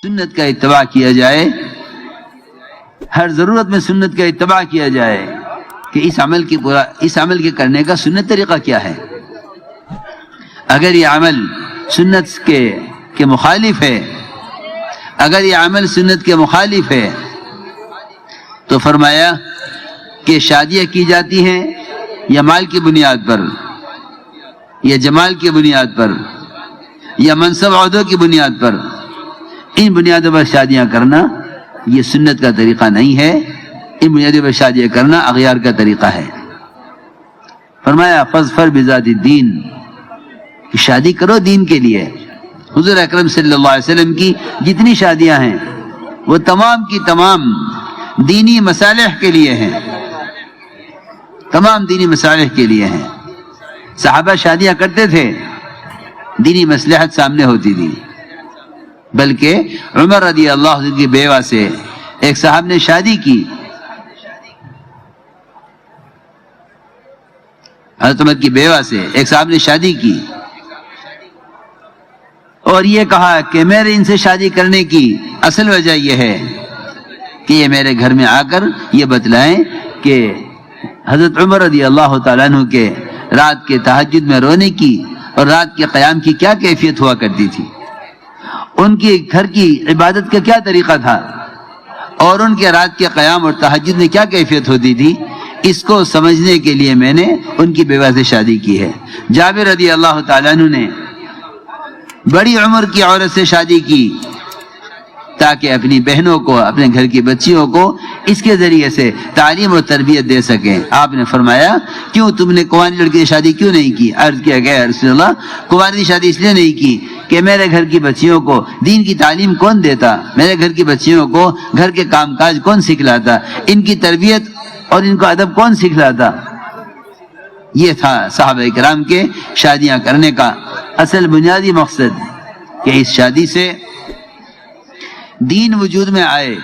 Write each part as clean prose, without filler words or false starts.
سنت کا اتباع کیا جائے، ہر ضرورت میں سنت کا اتباع کیا جائے کہ اس عمل کے کرنے کا سنت طریقہ کیا ہے۔ اگر یہ عمل سنت کے مخالف ہے، اگر یہ عمل سنت کے مخالف ہے تو فرمایا کہ شادیاں کی جاتی ہیں یا مال کی بنیاد پر، یا جمال کی بنیاد پر، یا منصب عہدوں کی بنیاد پر، ان بنیادوں پر شادیاں کرنا یہ سنت کا طریقہ نہیں ہے، ان بنیادوں پر شادیاں کرنا اغیار کا طریقہ ہے۔ فرمایا فاظفر بذات الدین، کہ شادی کرو دین کے لیے۔ حضور اکرم صلی اللہ علیہ وسلم کی جتنی شادیاں ہیں وہ تمام کی تمام دینی مصالح کے لیے ہیں، تمام دینی مصالح کے لیے ہیں۔ صحابہ شادیاں کرتے تھے، دینی مصلحت سامنے ہوتی تھی، بلکہ عمر رضی اللہ عنہ کی بیوہ سے ایک صاحب نے شادی کی، حضرت عمر کی بیوہ سے ایک صاحب نے شادی کی اور یہ کہا کہ میرے ان سے شادی کرنے کی اصل وجہ یہ ہے کہ یہ میرے گھر میں آ کر یہ بتلائیں کہ حضرت عمر رضی اللہ تعالیٰ عنہ کے رات کے تہجد میں رونے کی اور رات کے قیام کی کیا کیفیت ہوا کرتی تھی، ان کی گھر کی عبادت کا کیا طریقہ تھا، اور ان کے رات کے قیام اور تہجد میں کیا کیفیت ہوتی تھی، اس کو سمجھنے کے لیے میں نے ان کی بیوہ سے شادی کی ہے۔ جابر رضی اللہ تعالیٰ عنہ نے بڑی عمر کی عورت سے شادی کی تاکہ اپنی بہنوں کو، اپنے گھر کی بچیوں کو اس کے ذریعے سے تعلیم و تربیت دے سکیں۔ آپ نے فرمایا کیوں تم نے کنواری لڑکی کی شادی کیوں نہیں کی؟ عرض کیا گیا رسول اللہ کنواری کی شادی اس لیے نہیں کی کہ میرے گھر کی بچیوں کو دین کی تعلیم کون دیتا، میرے گھر کی بچیوں کو گھر کے کام کاج کون سکھلاتا، ان کی تربیت اور ان کو ادب کون سکھلاتا۔ یہ تھا صحابہ کرام کے شادیاں کرنے کا اصل بنیادی مقصد، کہ اس شادی سے دین وجود میں آئے،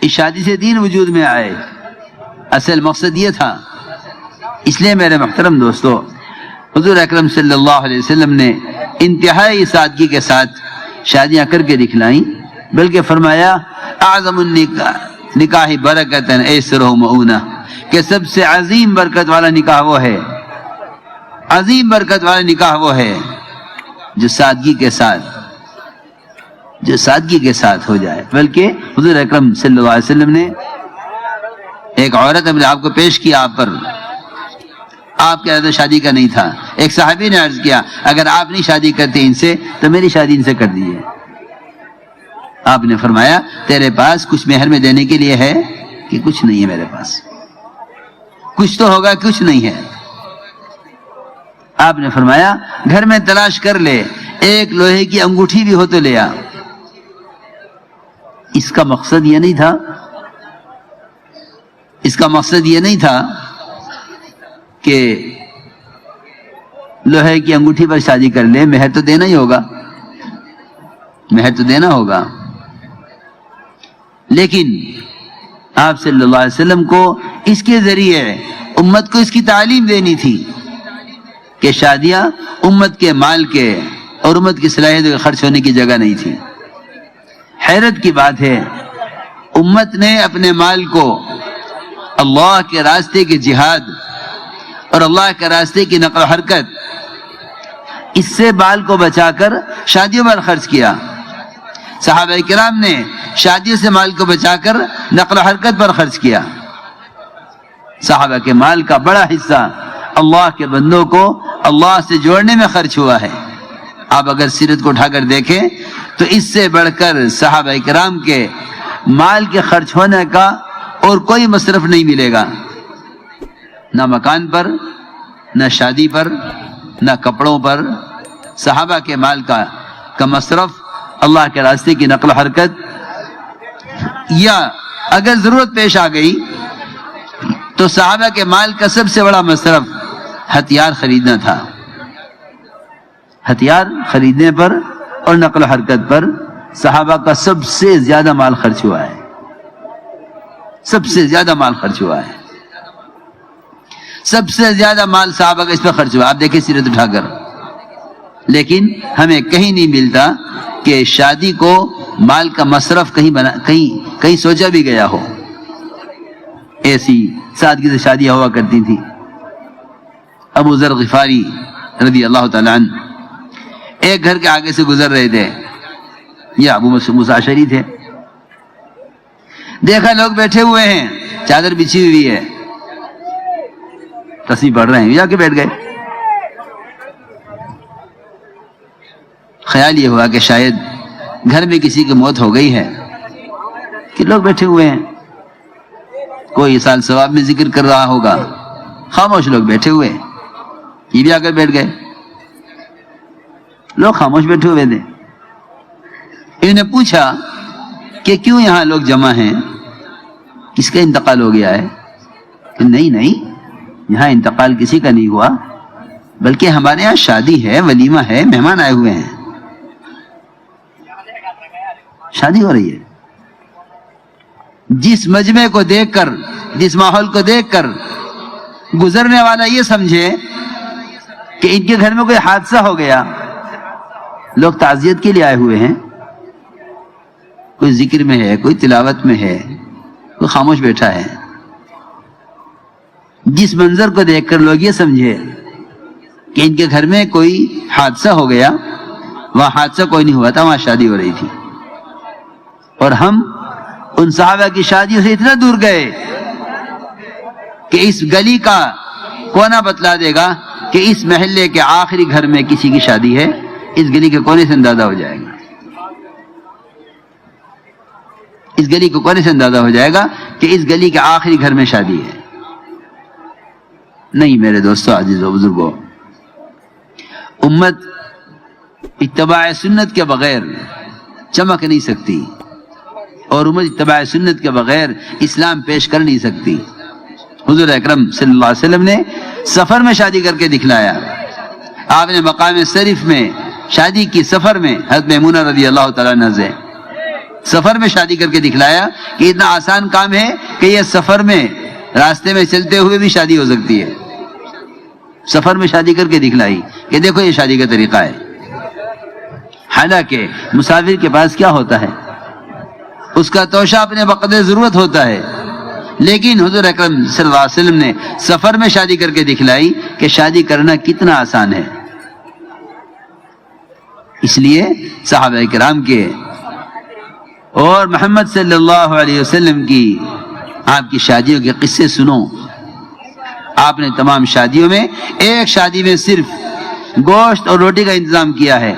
اس شادی سے دین وجود میں آئے، اصل مقصد یہ تھا۔ اس لیے میرے محترم دوستو، حضور اکرم صلی اللہ علیہ وسلم نے انتہائی سادگی کے ساتھ شادیاں کر کے دکھلائیں، بلکہ فرمایا اعظم النکاح برکتاً ایسرہ مؤونہ، کہ سب سے عظیم برکت والا نکاح وہ ہے، عظیم برکت والا نکاح وہ ہے جو سادگی کے ساتھ ہو جائے۔ بلکہ حضور اکرم صلی اللہ علیہ وسلم نے ایک عورت اپنے آپ کو پیش کیا آپ پر، آپ کے ارادہ شادی کا نہیں تھا۔ ایک صحابی نے عرض کیا اگر آپ نہیں شادی کرتے ان سے تو میری شادی ان سے کر دیجیے۔ آپ نے فرمایا تیرے پاس کچھ مہر میں دینے کے لیے ہے کہ کچھ نہیں ہے میرے پاس؟ کچھ تو ہوگا، کچھ نہیں ہے۔ آپ نے فرمایا گھر میں تلاش کر لے، ایک لوہے کی انگوٹھی بھی ہو تو لے آ۔ اس کا مقصد یہ نہیں تھا، اس کا مقصد یہ نہیں تھا کہ لوہے کی انگوٹھی پر شادی کر لے، مہر تو دینا ہی ہوگا، مہر تو دینا ہوگا۔ لیکن آپ صلی اللہ علیہ وسلم کو اس کے ذریعے امت کو اس کی تعلیم دینی تھی کہ شادیاں امت کے مال کے اور امت کی صلاحیت کے خرچ ہونے کی جگہ نہیں تھی۔ حیرت کی بات ہے، امت نے اپنے مال کو اللہ کے راستے کے جہاد اور اللہ کے راستے کی نقل و حرکت، اس سے بال کو بچا کر شادیوں پر خرچ کیا۔ صحابہ کرام نے شادیوں سے مال کو بچا کر نقل و حرکت پر خرچ کیا۔ صحابہ کے مال کا بڑا حصہ اللہ کے بندوں کو اللہ سے جوڑنے میں خرچ ہوا ہے۔ آپ اگر سیرت کو اٹھا کر دیکھیں تو اس سے بڑھ کر صحابہ کرام کے مال کے خرچ ہونے کا اور کوئی مصرف نہیں ملے گا، نہ مکان پر، نہ شادی پر، نہ کپڑوں پر۔ صحابہ کے مال کا مصرف اللہ کے راستے کی نقل و حرکت، یا اگر ضرورت پیش آ گئی تو صحابہ کے مال کا سب سے بڑا مصرف ہتھیار خریدنا تھا۔ ہتھیار خریدنے پر اور نقل و حرکت پر صحابہ کا سب سے زیادہ مال خرچ ہوا ہے، سب سے زیادہ مال خرچ ہوا ہے، سب سے زیادہ مال صحابہ کا اس پر خرچ ہوا۔ آپ دیکھیں سیرت اٹھا کر، لیکن ہمیں کہیں نہیں ملتا کہ شادی کو مال کا مصرف کہیں سوچا بھی گیا ہو. ایسی سادگی سے شادیاں ہوا کرتی تھی. ابو ذر غفاری رضی اللہ تعالیٰ عنہ ایک گھر کے آگے سے گزر رہے تھے. یہ ابو مساشری تھے. دیکھا لوگ بیٹھے ہوئے ہیں, چادر بچھی ہوئی ہے, تسبیح پڑھ رہے ہیں, جا کے بیٹھ گئے. خیال یہ ہوا کہ شاید گھر میں کسی کی موت ہو گئی ہے کہ لوگ بیٹھے ہوئے ہیں, کوئی سال ثواب میں ذکر کر رہا ہوگا. خاموش لوگ بیٹھے ہوئے, یہ بھی آ کر بیٹھ گئے. لوگ خاموش بیٹھے ہوئے تھے. انہوں نے پوچھا کہ کیوں یہاں لوگ جمع ہیں, کس کا انتقال ہو گیا ہے؟ کہ نہیں, یہاں انتقال کسی کا نہیں ہوا, بلکہ ہمارے یہاں شادی ہے, ولیمہ ہے, مہمان آئے ہوئے ہیں, شادی ہو رہی ہے. جس مجمع کو دیکھ کر, جس ماحول کو دیکھ کر گزرنے والا یہ سمجھے کہ ان کے گھر میں کوئی حادثہ ہو گیا, لوگ تعزیت کے لیے آئے ہوئے ہیں, کوئی ذکر میں ہے, کوئی تلاوت میں ہے, کوئی خاموش بیٹھا ہے. جس منظر کو دیکھ کر لوگ یہ سمجھے کہ ان کے گھر میں کوئی حادثہ ہو گیا, وہاں حادثہ کوئی نہیں ہوا تھا, وہاں شادی ہو رہی تھی. اور ہم ان صحابہ کی شادیوں سے اتنا دور گئے کہ اس گلی کا کونا بتلا دے گا کہ اس محلے کے آخری گھر میں کسی کی شادی ہے. اس گلی کے کونے سے اندازہ ہو جائے گا, اس گلی کے کونے سے اندازہ ہو جائے گا کہ اس گلی کے آخری گھر میں شادی ہے. نہیں میرے دوستو, عزیزو, بزرگو, امت اتباع سنت کے بغیر چمک نہیں سکتی, اور امت اتباع سنت کے بغیر اسلام پیش کر نہیں سکتی. حضور اکرم صلی اللہ علیہ وسلم نے سفر میں شادی کر کے دکھلایا. آپ نے مقام شریف میں شادی کی, سفر میں, حضرت میمونہ رضی اللہ تعالیٰ عنہ سے سفر میں شادی کر کے دکھلایا کہ اتنا آسان کام ہے کہ یہ سفر میں, راستے میں چلتے ہوئے بھی شادی ہو سکتی ہے. سفر میں شادی کر کے دکھلائی کہ دیکھو یہ شادی کا طریقہ ہے. حالانکہ مسافر کے پاس کیا ہوتا ہے, اس کا توشہ اپنے بقدر ضرورت ہوتا ہے, لیکن حضور اکرم صلی اللہ علیہ وسلم نے سفر میں شادی کر کے دکھلائی کہ شادی کرنا کتنا آسان ہے. اس لیے صحابہ کرام کے اور محمد صلی اللہ علیہ وسلم کی, آپ کی شادیوں کے قصے سنو. آپ نے تمام شادیوں میں, ایک شادی میں صرف گوشت اور روٹی کا انتظام کیا ہے.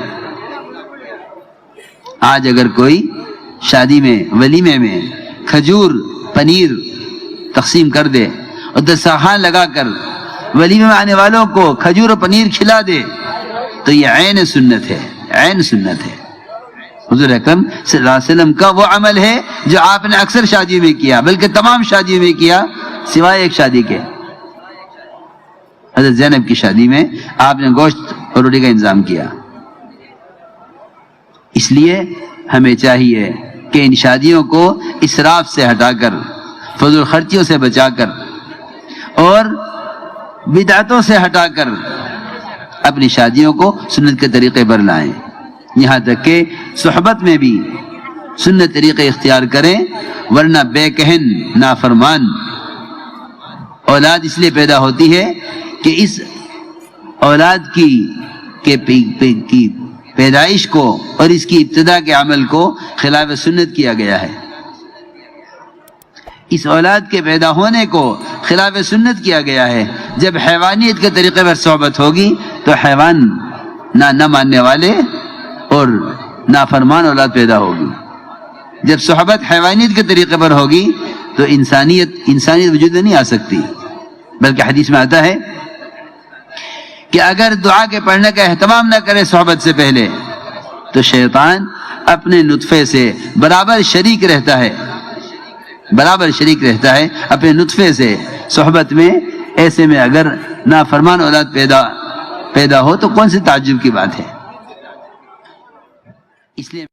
آج اگر کوئی شادی میں, ولیمے میں کھجور, پنیر تقسیم کر دے اور دسترخوان لگا کر ولیمے میں آنے والوں کو کھجور اور پنیر کھلا دے, تو یہ عین سنت ہے, عین سنت ہے. حضور اکرم صلی اللہ علیہ وسلم کا وہ عمل ہے جو آپ نے اکثر شادیوں میں کیا, بلکہ تمام شادیوں میں کیا سوائے ایک شادی کے. حضرت زینب کی شادی میں آپ نے گوشت اور روٹی کا انتظام کیا. اس لیے ہمیں چاہیے کہ ان شادیوں کو اسراف سے ہٹا کر, فضول خرچیوں سے بچا کر اور بدعتوں سے ہٹا کر اپنی شادیوں کو سنت کے طریقے پر لائیں. یہاں تک کہ صحبت میں بھی سنت طریقے اختیار کریں, ورنہ بے کہن نافرمان اولاد اس لیے پیدا ہوتی ہے کہ اس اولاد کی پیدائش کو اور اس کی ابتدا کے عمل کو خلاف سنت کیا گیا ہے. اس اولاد کے پیدا ہونے کو خلاف سنت کیا گیا ہے. جب حیوانیت کے طریقے پر صحبت ہوگی تو حیوان نہ ماننے والے اور نافرمان اولاد پیدا ہوگی. جب صحبت حیوانیت کے طریقے پر ہوگی تو انسانیت وجود میں نہیں آ سکتی. بلکہ حدیث میں آتا ہے کہ اگر دعا کے پڑھنے کا اہتمام نہ کرے صحبت سے پہلے تو شیطان اپنے نطفے سے برابر شریک رہتا ہے اپنے نطفے سے صحبت میں. ایسے میں اگر نافرمان اولاد پیدا ہو تو کون سی تعجب کی بات ہے. اس لیے